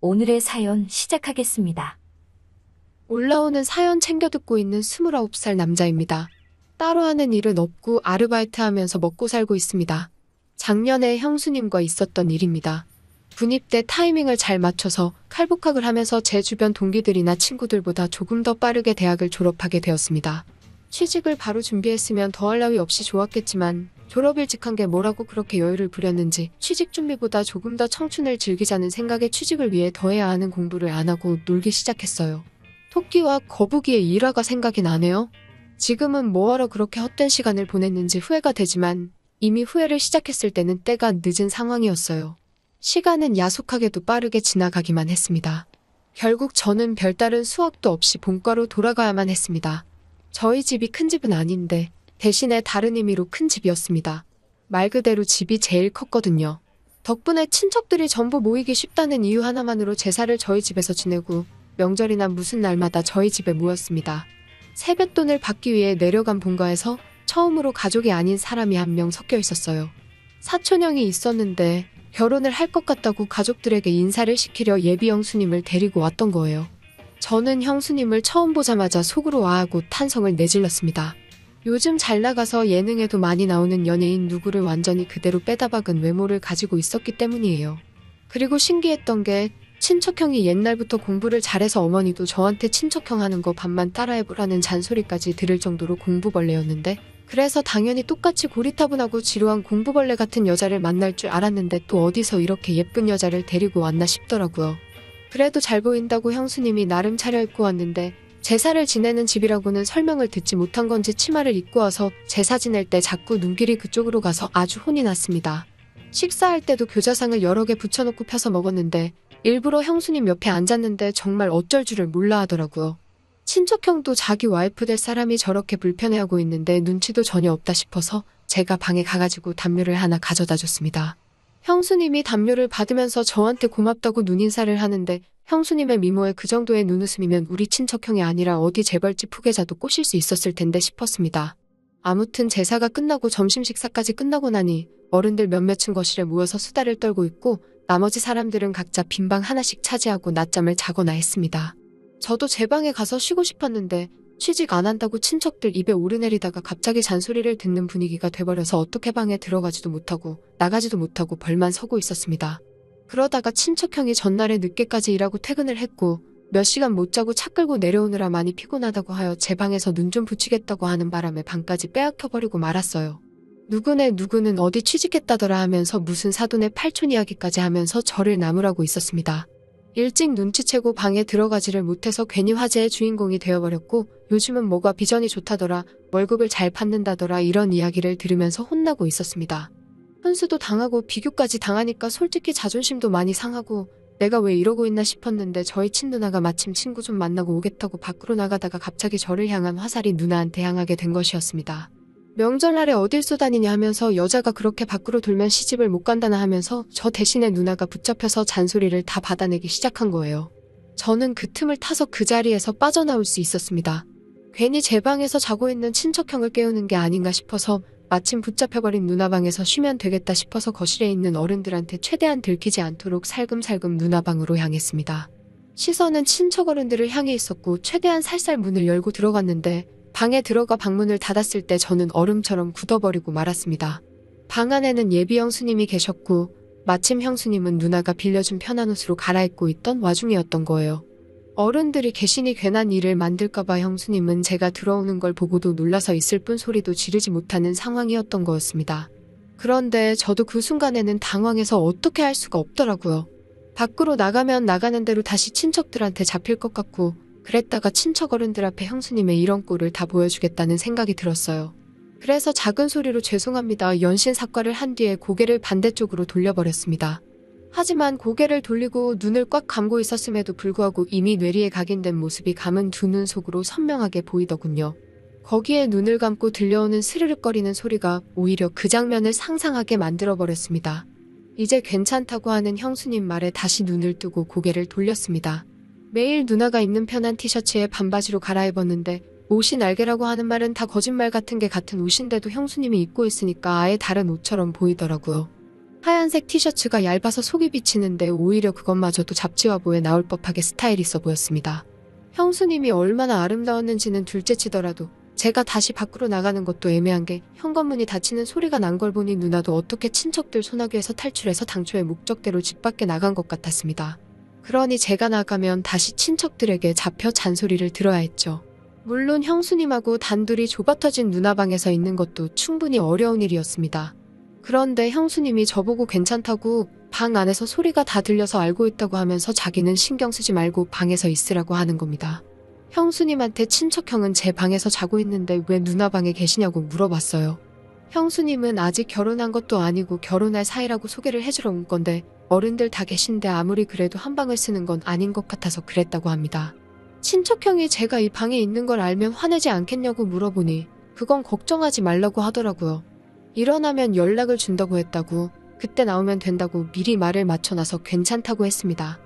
오늘의 사연 시작하겠습니다. 올라오는 사연 챙겨 듣고 있는 29살 남자입니다. 따로 하는 일은 없고 아르바이트 하면서 먹고 살고 있습니다. 작년에 형수님과 있었던 일입니다. 군입대 타이밍을 잘 맞춰서 칼복학을 하면서 제 주변 동기들이나 친구들보다 조금 더 빠르게 대학을 졸업하게 되었습니다. 취직을 바로 준비했으면 더할 나위 없이 좋았겠지만 졸업 일찍 한 게 뭐라고 그렇게 여유를 부렸는지 취직 준비보다 조금 더 청춘을 즐기자는 생각에 취직을 위해 더 해야 하는 공부를 안 하고 놀기 시작했어요. 토끼와 거북이의 일화가 생각이 나네요. 지금은 뭐하러 그렇게 헛된 시간을 보냈는지 후회가 되지만 이미 후회를 시작했을 때는 때가 늦은 상황이었어요. 시간은 야속하게도 빠르게 지나가기만 했습니다. 결국 저는 별다른 수학도 없이 본과로 돌아가야만 했습니다. 저희 집이 큰 집은 아닌데 대신에 다른 의미로 큰 집이었습니다. 말 그대로 집이 제일 컸거든요. 덕분에 친척들이 전부 모이기 쉽다는 이유 하나만으로 제사를 저희 집에서 지내고 명절이나 무슨 날마다 저희 집에 모였습니다. 세뱃돈을 받기 위해 내려간 본가에서 처음으로 가족이 아닌 사람이 한 명 섞여 있었어요. 사촌형이 있었는데 결혼을 할 것 같다고 가족들에게 인사를 시키려 예비 형수님을 데리고 왔던 거예요. 저는 형수님을 처음 보자마자 속으로 와하고 탄성을 내질렀습니다. 요즘 잘 나가서 예능에도 많이 나오는 연예인 누구를 완전히 그대로 빼다 박은 외모를 가지고 있었기 때문이에요. 그리고 신기했던 게 친척형이 옛날부터 공부를 잘해서 어머니도 저한테 친척형 하는 거 반만 따라해보라는 잔소리까지 들을 정도로 공부벌레였는데 그래서 당연히 똑같이 고리타분하고 지루한 공부벌레 같은 여자를 만날 줄 알았는데 또 어디서 이렇게 예쁜 여자를 데리고 왔나 싶더라고요. 그래도 잘 보인다고 형수님이 나름 차려입고 왔는데 제사를 지내는 집이라고는 설명을 듣지 못한 건지 치마를 입고 와서 제사 지낼 때 자꾸 눈길이 그쪽으로 가서 아주 혼이 났습니다. 식사할 때도 교자상을 여러 개 붙여놓고 펴서 먹었는데 일부러 형수님 옆에 앉았는데 정말 어쩔 줄을 몰라 하더라고요. 친척형도 자기 와이프 될 사람이 저렇게 불편해하고 있는데 눈치도 전혀 없다 싶어서 제가 방에 가가지고 담요를 하나 가져다 줬습니다. 형수님이 담요를 받으면서 저한테 고맙다고 눈인사를 하는데 형수님의 미모에 그 정도의 눈웃음이면 우리 친척형이 아니라 어디 재벌집 후계자도 꼬실 수 있었을 텐데 싶었습니다. 아무튼 제사가 끝나고 점심 식사까지 끝나고 나니 어른들 몇몇은 거실에 모여서 수다를 떨고 있고 나머지 사람들은 각자 빈방 하나씩 차지하고 낮잠을 자거나 했습니다. 저도 제 방에 가서 쉬고 싶었는데 취직 안 한다고 친척들 입에 오르내리다가 갑자기 잔소리를 듣는 분위기가 돼버려서 어떻게 방에 들어가지도 못하고 나가지도 못하고 벌만 서고 있었습니다. 그러다가 친척형이 전날에 늦게까지 일하고 퇴근을 했고 몇 시간 못 자고 차 끌고 내려오느라 많이 피곤하다고 하여 제 방에서 눈 좀 붙이겠다고 하는 바람에 방까지 빼앗겨버리고 말았어요. 누구는 어디 취직했다더라 하면서 무슨 사돈의 팔촌 이야기까지 하면서 저를 나무라고 있었습니다. 일찍 눈치채고 방에 들어가지를 못해서 괜히 화제의 주인공이 되어버렸고 요즘은 뭐가 비전이 좋다더라, 월급을 잘 받는다더라 이런 이야기를 들으면서 혼나고 있었습니다. 훈수도 당하고 비교까지 당하니까 솔직히 자존심도 많이 상하고 내가 왜 이러고 있나 싶었는데 저희 친누나가 마침 친구 좀 만나고 오겠다고 밖으로 나가다가 갑자기 저를 향한 화살이 누나한테 향하게 된 것이었습니다. 명절날에 어딜 쏘다니냐 하면서 여자가 그렇게 밖으로 돌면 시집을 못 간다나 하면서 저 대신에 누나가 붙잡혀서 잔소리를 다 받아내기 시작한 거예요. 저는 그 틈을 타서 그 자리에서 빠져나올 수 있었습니다. 괜히 제 방에서 자고 있는 친척형을 깨우는 게 아닌가 싶어서 마침 붙잡혀버린 누나 방에서 쉬면 되겠다 싶어서 거실에 있는 어른들한테 최대한 들키지 않도록 살금살금 누나 방으로 향했습니다. 시선은 친척 어른들을 향해 있었고 최대한 살살 문을 열고 들어갔는데 방에 들어가 방문을 닫았을 때 저는 얼음처럼 굳어버리고 말았습니다. 방 안에는 예비 형수님이 계셨고 마침 형수님은 누나가 빌려준 편한 옷으로 갈아입고 있던 와중이었던 거예요. 어른들이 계시니 괜한 일을 만들까봐 형수님은 제가 들어오는 걸 보고도 놀라서 있을 뿐 소리도 지르지 못하는 상황이었던 거였습니다. 그런데 저도 그 순간에는 당황해서 어떻게 할 수가 없더라고요. 밖으로 나가면 나가는 대로 다시 친척들한테 잡힐 것 같고 그랬다가 친척 어른들 앞에 형수님의 이런 꼴을 다 보여주겠다는 생각이 들었어요. 그래서 작은 소리로 죄송합니다 연신 사과를 한 뒤에 고개를 반대쪽으로 돌려버렸습니다. 하지만 고개를 돌리고 눈을 꽉 감고 있었음에도 불구하고 이미 뇌리에 각인된 모습이 감은 두 눈 속으로 선명하게 보이더군요. 거기에 눈을 감고 들려오는 스르륵거리는 소리가 오히려 그 장면을 상상하게 만들어버렸습니다. 이제 괜찮다고 하는 형수님 말에 다시 눈을 뜨고 고개를 돌렸습니다. 매일 누나가 입는 편한 티셔츠에 반바지로 갈아입었는데 옷이 날개라고 하는 말은 다 거짓말 같은 게 같은 옷인데도 형수님이 입고 있으니까 아예 다른 옷처럼 보이더라고요. 하얀색 티셔츠가 얇아서 속이 비치는데 오히려 그것마저도 잡지화보에 나올 법하게 스타일 있어 보였습니다. 형수님이 얼마나 아름다웠는지는 둘째치더라도 제가 다시 밖으로 나가는 것도 애매한 게 현관문이 닫히는 소리가 난 걸 보니 누나도 어떻게 친척들 소나기에서 탈출해서 당초의 목적대로 집 밖에 나간 것 같았습니다. 그러니 제가 나가면 다시 친척들에게 잡혀 잔소리를 들어야 했죠. 물론 형수님하고 단둘이 좁아터진 누나 방에서 있는 것도 충분히 어려운 일이었습니다. 그런데 형수님이 저보고 괜찮다고 방 안에서 소리가 다 들려서 알고 있다고 하면서 자기는 신경 쓰지 말고 방에서 있으라고 하는 겁니다. 형수님한테 친척형은 제 방에서 자고 있는데 왜 누나 방에 계시냐고 물어봤어요. 형수님은 아직 결혼한 것도 아니고 결혼할 사이라고 소개를 해주러 온 건데 어른들 다 계신데 아무리 그래도 한 방을 쓰는 건 아닌 것 같아서 그랬다고 합니다. 친척형이 제가 이 방에 있는 걸 알면 화내지 않겠냐고 물어보니 그건 걱정하지 말라고 하더라고요. 일어나면 연락을 준다고 했다고, 그때 나오면 된다고 미리 말을 맞춰놔서 괜찮다고 했습니다.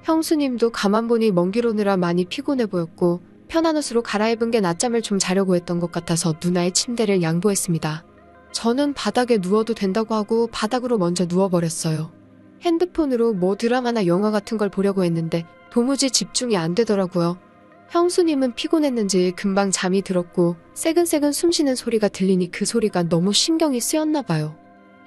형수님도 가만 보니 먼 길 오느라 많이 피곤해 보였고 편한 옷으로 갈아입은 게 낮잠을 좀 자려고 했던 것 같아서 누나의 침대를 양보했습니다. 저는 바닥에 누워도 된다고 하고 바닥으로 먼저 누워버렸어요. 핸드폰으로 뭐 드라마나 영화 같은 걸 보려고 했는데 도무지 집중이 안 되더라고요. 형수님은 피곤했는지 금방 잠이 들었고 새근새근 숨쉬는 소리가 들리니 그 소리가 너무 신경이 쓰였나 봐요.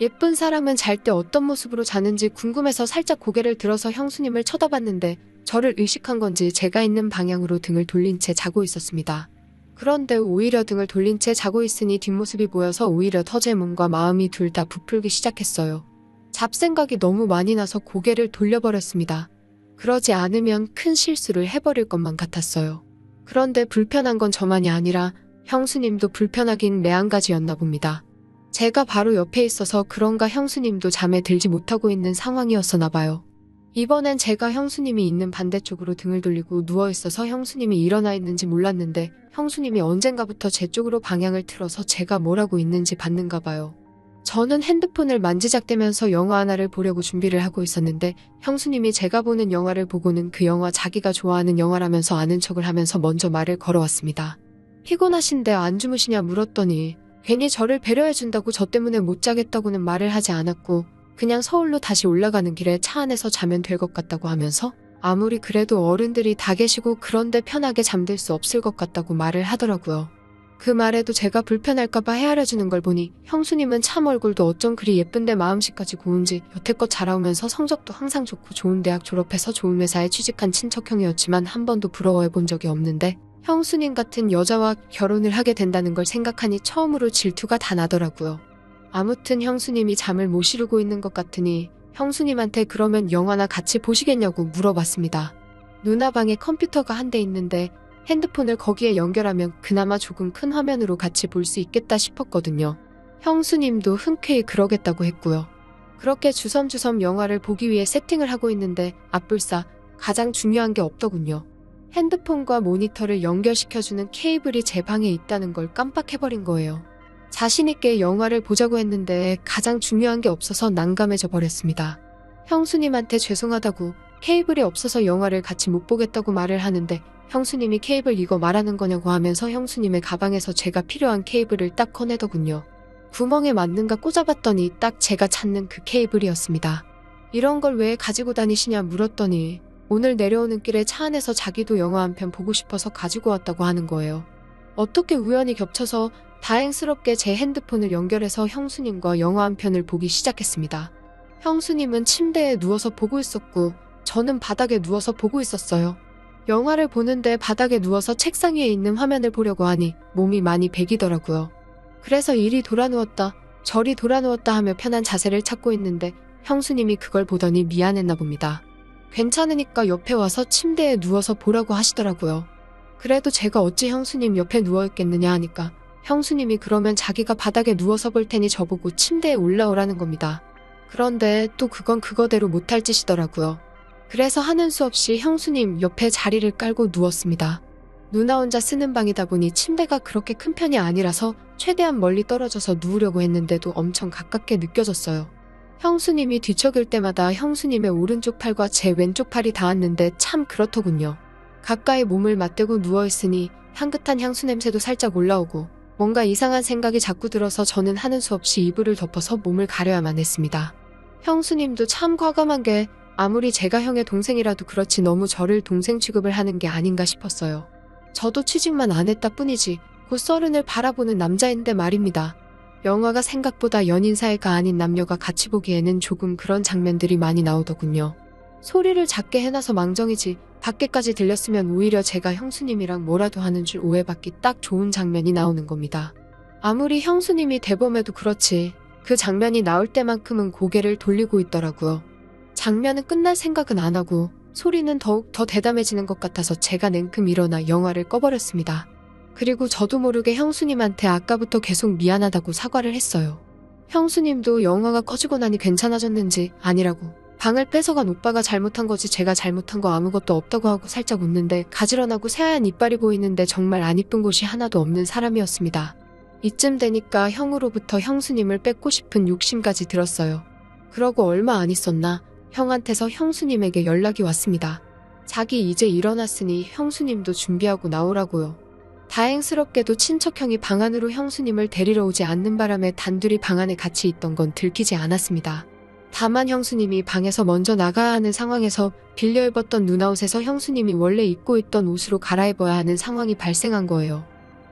예쁜 사람은 잘 때 어떤 모습으로 자는지 궁금해서 살짝 고개를 들어서 형수님을 쳐다봤는데 저를 의식한 건지 제가 있는 방향으로 등을 돌린 채 자고 있었습니다. 그런데 오히려 등을 돌린 채 자고 있으니 뒷모습이 보여서 오히려 더 제 몸과 마음이 둘 다 부풀기 시작했어요. 잡생각이 너무 많이 나서 고개를 돌려버렸습니다. 그러지 않으면 큰 실수를 해버릴 것만 같았어요. 그런데 불편한 건 저만이 아니라 형수님도 불편하긴 매한가지였나 봅니다. 제가 바로 옆에 있어서 그런가 형수님도 잠에 들지 못하고 있는 상황이었었나 봐요. 이번엔 제가 형수님이 있는 반대쪽으로 등을 돌리고 누워있어서 형수님이 일어나 있는지 몰랐는데 형수님이 언젠가부터 제 쪽으로 방향을 틀어서 제가 뭘 하고 있는지 봤는가 봐요. 저는 핸드폰을 만지작대면서 영화 하나를 보려고 준비를 하고 있었는데 형수님이 제가 보는 영화를 보고는 그 영화 자기가 좋아하는 영화라면서 아는 척을 하면서 먼저 말을 걸어왔습니다. 피곤하신데 안 주무시냐 물었더니 괜히 저를 배려해준다고 저 때문에 못 자겠다고는 말을 하지 않았고 그냥 서울로 다시 올라가는 길에 차 안에서 자면 될 것 같다고 하면서 아무리 그래도 어른들이 다 계시고 그런데 편하게 잠들 수 없을 것 같다고 말을 하더라고요. 그 말에도 제가 불편할까봐 헤아려주는 걸 보니 형수님은 참 얼굴도 어쩜 그리 예쁜데 마음씨까지 고운지 여태껏 자라오면서 성적도 항상 좋고 좋은 대학 졸업해서 좋은 회사에 취직한 친척형이었지만 한 번도 부러워해 본 적이 없는데 형수님 같은 여자와 결혼을 하게 된다는 걸 생각하니 처음으로 질투가 다 나더라고요. 아무튼 형수님이 잠을 못 이루고 있는 것 같으니 형수님한테 그러면 영화나 같이 보시겠냐고 물어봤습니다. 누나 방에 컴퓨터가 한 대 있는데 핸드폰을 거기에 연결하면 그나마 조금 큰 화면으로 같이 볼 수 있겠다 싶었거든요. 형수님도 흔쾌히 그러겠다고 했고요. 그렇게 주섬주섬 영화를 보기 위해 세팅을 하고 있는데 앞불싸 가장 중요한 게 없더군요. 핸드폰과 모니터를 연결시켜주는 케이블이 제 방에 있다는 걸 깜빡해버린 거예요. 자신있게 영화를 보자고 했는데 가장 중요한 게 없어서 난감해져 버렸습니다. 형수님한테 죄송하다고 케이블이 없어서 영화를 같이 못 보겠다고 말을 하는데 형수님이 케이블 이거 말하는 거냐고 하면서 형수님의 가방에서 제가 필요한 케이블을 딱 꺼내더군요. 구멍에 맞는가 꽂아봤더니 딱 제가 찾는 그 케이블이었습니다. 이런 걸 왜 가지고 다니시냐 물었더니 오늘 내려오는 길에 차 안에서 자기도 영화 한 편 보고 싶어서 가지고 왔다고 하는 거예요. 어떻게 우연히 겹쳐서 다행스럽게 제 핸드폰을 연결해서 형수님과 영화 한 편을 보기 시작했습니다. 형수님은 침대에 누워서 보고 있었고 저는 바닥에 누워서 보고 있었어요. 영화를 보는데 바닥에 누워서 책상 위에 있는 화면을 보려고 하니 몸이 많이 베기더라고요. 그래서 이리 돌아누웠다 저리 돌아누웠다 하며 편한 자세를 찾고 있는데 형수님이 그걸 보더니 미안했나 봅니다. 괜찮으니까 옆에 와서 침대에 누워서 보라고 하시더라고요. 그래도 제가 어찌 형수님 옆에 누워있겠느냐 하니까 형수님이 그러면 자기가 바닥에 누워서 볼 테니 저보고 침대에 올라오라는 겁니다. 그런데 또 그건 그거대로 못할 짓이더라고요. 그래서 하는 수 없이 형수님 옆에 자리를 깔고 누웠습니다. 누나 혼자 쓰는 방이다 보니 침대가 그렇게 큰 편이 아니라서 최대한 멀리 떨어져서 누우려고 했는데도 엄청 가깝게 느껴졌어요. 형수님이 뒤척일 때마다 형수님의 오른쪽 팔과 제 왼쪽 팔이 닿았는데 참 그렇더군요. 가까이 몸을 맞대고 누워있으니 향긋한 향수 냄새도 살짝 올라오고 뭔가 이상한 생각이 자꾸 들어서 저는 하는 수 없이 이불을 덮어서 몸을 가려야만 했습니다. 형수님도 참 과감한 게 아무리 제가 형의 동생이라도 그렇지 너무 저를 동생 취급을 하는 게 아닌가 싶었어요. 저도 취직만 안 했다 뿐이지 곧 서른을 바라보는 남자인데 말입니다. 영화가 생각보다 연인 사이가 아닌 남녀가 같이 보기에는 조금 그런 장면들이 많이 나오더군요. 소리를 작게 해놔서 망정이지 밖에까지 들렸으면 오히려 제가 형수님이랑 뭐라도 하는 줄 오해받기 딱 좋은 장면이 나오는 겁니다. 아무리 형수님이 대범해도 그렇지 그 장면이 나올 때만큼은 고개를 돌리고 있더라고요. 장면은 끝날 생각은 안 하고 소리는 더욱 더 대담해지는 것 같아서 제가 냉큼 일어나 영화를 꺼버렸습니다. 그리고 저도 모르게 형수님한테 아까부터 계속 미안하다고 사과를 했어요. 형수님도 영화가 꺼지고 나니 괜찮아졌는지 아니라고 방을 뺏어간 오빠가 잘못한 거지 제가 잘못한 거 아무것도 없다고 하고 살짝 웃는데 가지런하고 새하얀 이빨이 보이는데 정말 안 이쁜 곳이 하나도 없는 사람이었습니다. 이쯤 되니까 형으로부터 형수님을 뺏고 싶은 욕심까지 들었어요. 그러고 얼마 안 있었나 형한테서 형수님에게 연락이 왔습니다. 자기 이제 일어났으니 형수님도 준비하고 나오라고요. 다행스럽게도 친척형이 방 안으로 형수님을 데리러 오지 않는 바람에 단둘이 방 안에 같이 있던 건 들키지 않았습니다. 다만 형수님이 방에서 먼저 나가야 하는 상황에서 빌려 입었던 누나옷에서 형수님이 원래 입고 있던 옷으로 갈아입어야 하는 상황이 발생한 거예요.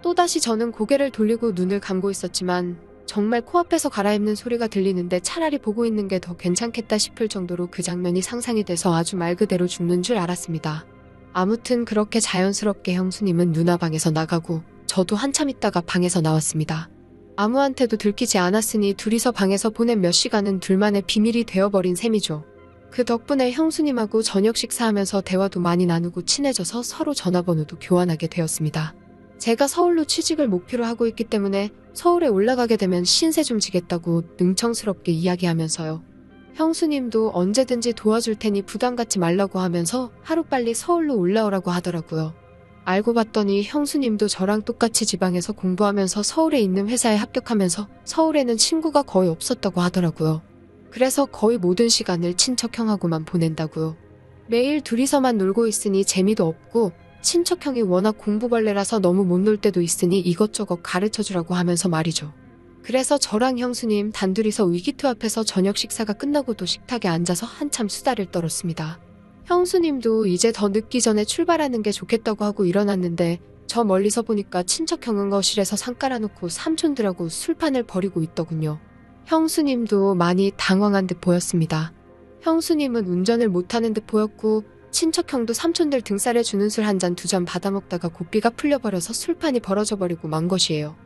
또다시 저는 고개를 돌리고 눈을 감고 있었지만 정말 코앞에서 갈아입는 소리가 들리는데 차라리 보고 있는 게 더 괜찮겠다 싶을 정도로 그 장면이 상상이 돼서 아주 말 그대로 죽는 줄 알았습니다. 아무튼 그렇게 자연스럽게 형수님은 누나 방에서 나가고 저도 한참 있다가 방에서 나왔습니다. 아무한테도 들키지 않았으니 둘이서 방에서 보낸 몇 시간은 둘만의 비밀이 되어버린 셈이죠. 그 덕분에 형수님하고 저녁 식사하면서 대화도 많이 나누고 친해져서 서로 전화번호도 교환하게 되었습니다. 제가 서울로 취직을 목표로 하고 있기 때문에 서울에 올라가게 되면 신세 좀 지겠다고 능청스럽게 이야기하면서요. 형수님도 언제든지 도와줄 테니 부담 갖지 말라고 하면서 하루빨리 서울로 올라오라고 하더라고요. 알고 봤더니 형수님도 저랑 똑같이 지방에서 공부하면서 서울에 있는 회사에 합격하면서 서울에는 친구가 거의 없었다고 하더라고요. 그래서 거의 모든 시간을 친척형하고만 보낸다고요. 매일 둘이서만 놀고 있으니 재미도 없고 친척형이 워낙 공부벌레라서 너무 못 놀 때도 있으니 이것저것 가르쳐주라고 하면서 말이죠. 그래서 저랑 형수님 단둘이서 위기투합해서 저녁 식사가 끝나고도 식탁에 앉아서 한참 수다를 떨었습니다. 형수님도 이제 더 늦기 전에 출발하는 게 좋겠다고 하고 일어났는데 저 멀리서 보니까 친척형은 거실에서 상 깔아놓고 삼촌들하고 술판을 벌이고 있더군요. 형수님도 많이 당황한 듯 보였습니다. 형수님은 운전을 못하는 듯 보였고 친척형도 삼촌들 등살에 주는 술 한 잔 두 잔 받아먹다가 고삐가 풀려버려서 술판이 벌어져버리고 만 것이에요.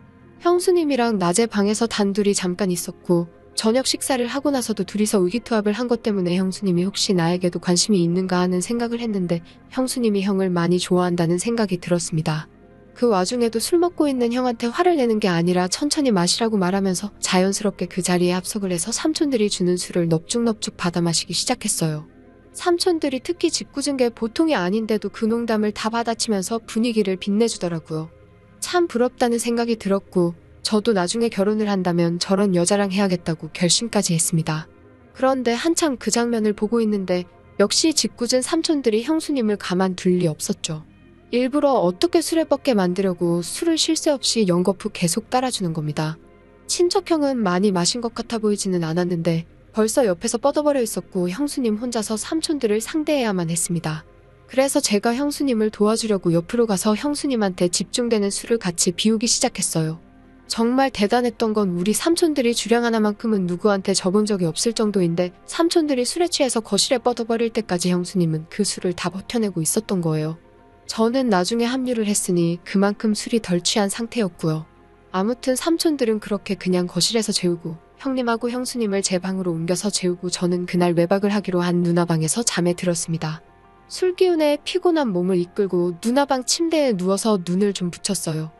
형수님이랑 낮에 방에서 단둘이 잠깐 있었고 저녁 식사를 하고 나서도 둘이서 의기투합을 한 것 때문에 형수님이 혹시 나에게도 관심이 있는가 하는 생각을 했는데 형수님이 형을 많이 좋아한다는 생각이 들었습니다. 그 와중에도 술 먹고 있는 형한테 화를 내는 게 아니라 천천히 마시라고 말하면서 자연스럽게 그 자리에 합석을 해서 삼촌들이 주는 술을 넙죽넙죽 받아 마시기 시작했어요. 삼촌들이 특히 짓궂은 게 보통이 아닌데도 그 농담을 다 받아치면서 분위기를 빛내주더라고요. 참 부럽다는 생각이 들었고 저도 나중에 결혼을 한다면 저런 여자랑 해야겠다고 결심까지 했습니다. 그런데 한참 그 장면을 보고 있는데 역시 짓궂은 삼촌들이 형수님을 가만둘 리 없었죠. 일부러 어떻게 술에 뻗게 만들려고 술을 쉴 새 없이 연거푸 계속 따라주는 겁니다. 친척형은 많이 마신 것 같아 보이지는 않았는데 벌써 옆에서 뻗어버려 있었고 형수님 혼자서 삼촌들을 상대해야만 했습니다. 그래서 제가 형수님을 도와주려고 옆으로 가서 형수님한테 집중되는 술을 같이 비우기 시작했어요. 정말 대단했던 건 우리 삼촌들이 주량 하나만큼은 누구한테 접은 적이 없을 정도인데 삼촌들이 술에 취해서 거실에 뻗어버릴 때까지 형수님은 그 술을 다 버텨내고 있었던 거예요. 저는 나중에 합류를 했으니 그만큼 술이 덜 취한 상태였고요. 아무튼 삼촌들은 그렇게 그냥 거실에서 재우고 형님하고 형수님을 제 방으로 옮겨서 재우고 저는 그날 외박을 하기로 한 누나 방에서 잠에 들었습니다. 술기운에 피곤한 몸을 이끌고 누나 방 침대에 누워서 눈을 좀 붙였어요.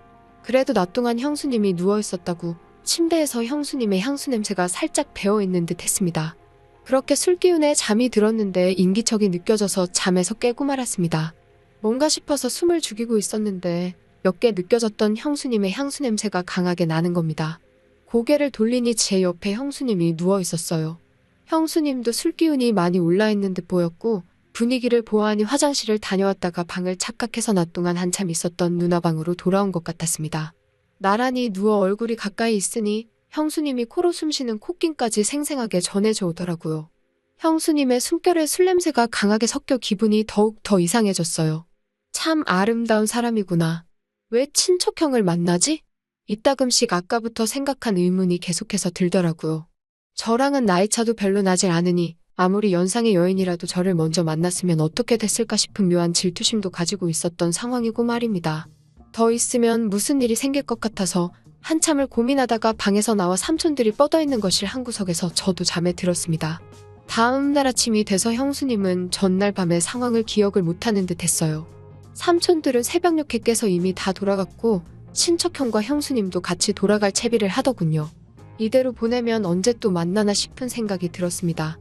그래도 낮 동안 형수님이 누워있었다고 침대에서 형수님의 향수 냄새가 살짝 배어있는 듯 했습니다. 그렇게 술기운에 잠이 들었는데 인기척이 느껴져서 잠에서 깨고 말았습니다. 뭔가 싶어서 숨을 죽이고 있었는데 몇 개 느껴졌던 형수님의 향수 냄새가 강하게 나는 겁니다. 고개를 돌리니 제 옆에 형수님이 누워있었어요. 형수님도 술기운이 많이 올라있는 듯 보였고 분위기를 보아하니 화장실을 다녀왔다가 방을 착각해서 낮 동안 한참 있었던 누나 방으로 돌아온 것 같았습니다. 나란히 누워 얼굴이 가까이 있으니 형수님이 코로 숨쉬는 콧김까지 생생하게 전해져 오더라고요. 형수님의 숨결에 술 냄새가 강하게 섞여 기분이 더욱 더 이상해졌어요. 참 아름다운 사람이구나. 왜 친척형을 만나지? 이따금씩 아까부터 생각한 의문이 계속해서 들더라고요. 저랑은 나이차도 별로 나질 않으니 아무리 연상의 여인이라도 저를 먼저 만났으면 어떻게 됐을까 싶은 묘한 질투심도 가지고 있었던 상황이고 말입니다. 더 있으면 무슨 일이 생길 것 같아서 한참을 고민하다가 방에서 나와 삼촌들이 뻗어있는 거실 한 구석에서 저도 잠에 들었습니다. 다음 날 아침이 돼서 형수님은 전날 밤의 상황을 기억을 못하는 듯 했어요. 삼촌들은 새벽녘에 깨서 이미 다 돌아갔고 친척형과 형수님도 같이 돌아갈 채비를 하더군요. 이대로 보내면 언제 또 만나나 싶은 생각이 들었습니다.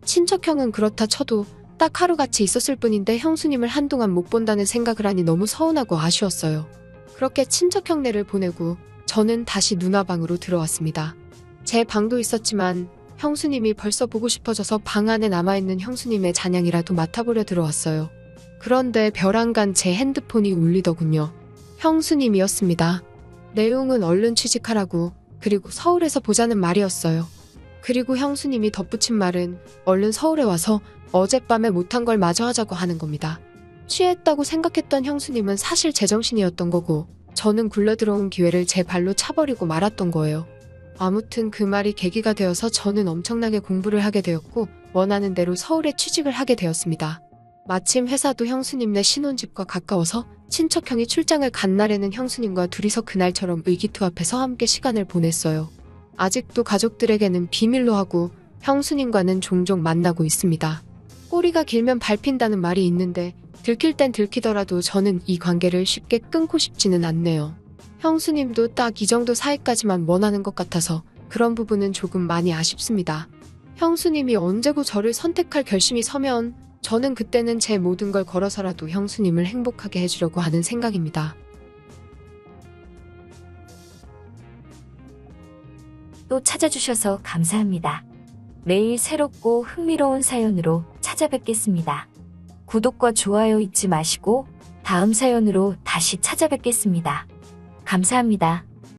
친척형은 그렇다 쳐도 딱 하루같이 있었을 뿐인데 형수님을 한동안 못 본다는 생각을 하니 너무 서운하고 아쉬웠어요. 그렇게 친척형네를 보내고 저는 다시 누나 방으로 들어왔습니다. 제 방도 있었지만 형수님이 벌써 보고 싶어져서 방 안에 남아있는 형수님의 잔향이라도 맡아보려 들어왔어요. 그런데 벼랑간 제 핸드폰이 울리더군요. 형수님이었습니다. 내용은 얼른 취직하라고, 그리고 서울에서 보자는 말이었어요. 그리고 형수님이 덧붙인 말은 얼른 서울에 와서 어젯밤에 못한 걸 마저 하자고 하는 겁니다. 취했다고 생각했던 형수님은 사실 제정신이었던 거고 저는 굴러들어온 기회를 제 발로 차버리고 말았던 거예요. 아무튼 그 말이 계기가 되어서 저는 엄청나게 공부를 하게 되었고 원하는 대로 서울에 취직을 하게 되었습니다. 마침 회사도 형수님네 신혼집과 가까워서 친척형이 출장을 간 날에는 형수님과 둘이서 그날처럼 의기투합해서 함께 시간을 보냈어요. 아직도 가족들에게는 비밀로 하고 형수님과는 종종 만나고 있습니다. 꼬리가 길면 밟힌다는 말이 있는데 들킬 땐 들키더라도 저는 이 관계를 쉽게 끊고 싶지는 않네요. 형수님도 딱 이 정도 사이까지만 원하는 것 같아서 그런 부분은 조금 많이 아쉽습니다. 형수님이 언제고 저를 선택할 결심이 서면 저는 그때는 제 모든 걸 걸어서라도 형수님을 행복하게 해주려고 하는 생각입니다. 또 찾아주셔서 감사합니다. 매일 새롭고 흥미로운 사연으로 찾아뵙겠습니다. 구독과 좋아요 잊지 마시고 다음 사연으로 다시 찾아뵙겠습니다. 감사합니다.